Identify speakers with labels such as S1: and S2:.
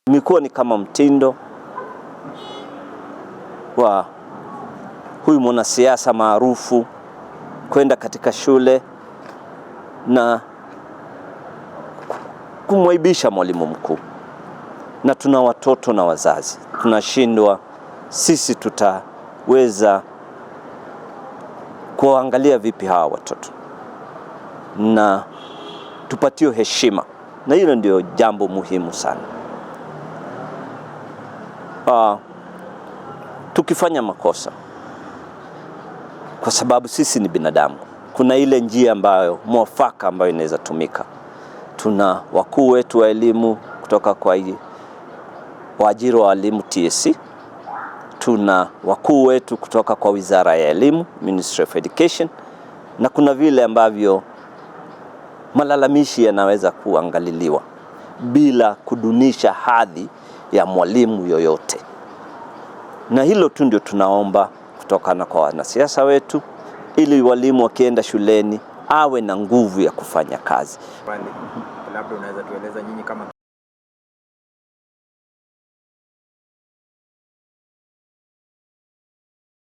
S1: Imekuwa ni kama mtindo wa huyu mwanasiasa maarufu kwenda katika shule na kumwaibisha mwalimu mkuu. Na tuna watoto na wazazi, tunashindwa sisi tutaweza kuangalia vipi hawa watoto na tupatio heshima, na hilo ndio jambo muhimu sana. Tukifanya makosa, kwa sababu sisi ni binadamu, kuna ile njia ambayo mwafaka ambayo inaweza tumika. Tuna wakuu wetu wa elimu kutoka kwa waajiri wa walimu TSC, tuna wakuu wetu kutoka kwa Wizara ya Elimu, Ministry of Education, na kuna vile ambavyo malalamishi yanaweza kuangaliliwa bila kudunisha hadhi ya mwalimu yoyote. Na hilo tu ndio tunaomba kutokana kwa wanasiasa wetu, ili walimu wakienda shuleni awe na nguvu ya kufanya kazi.
S2: Labda unaweza tueleza nyinyi kama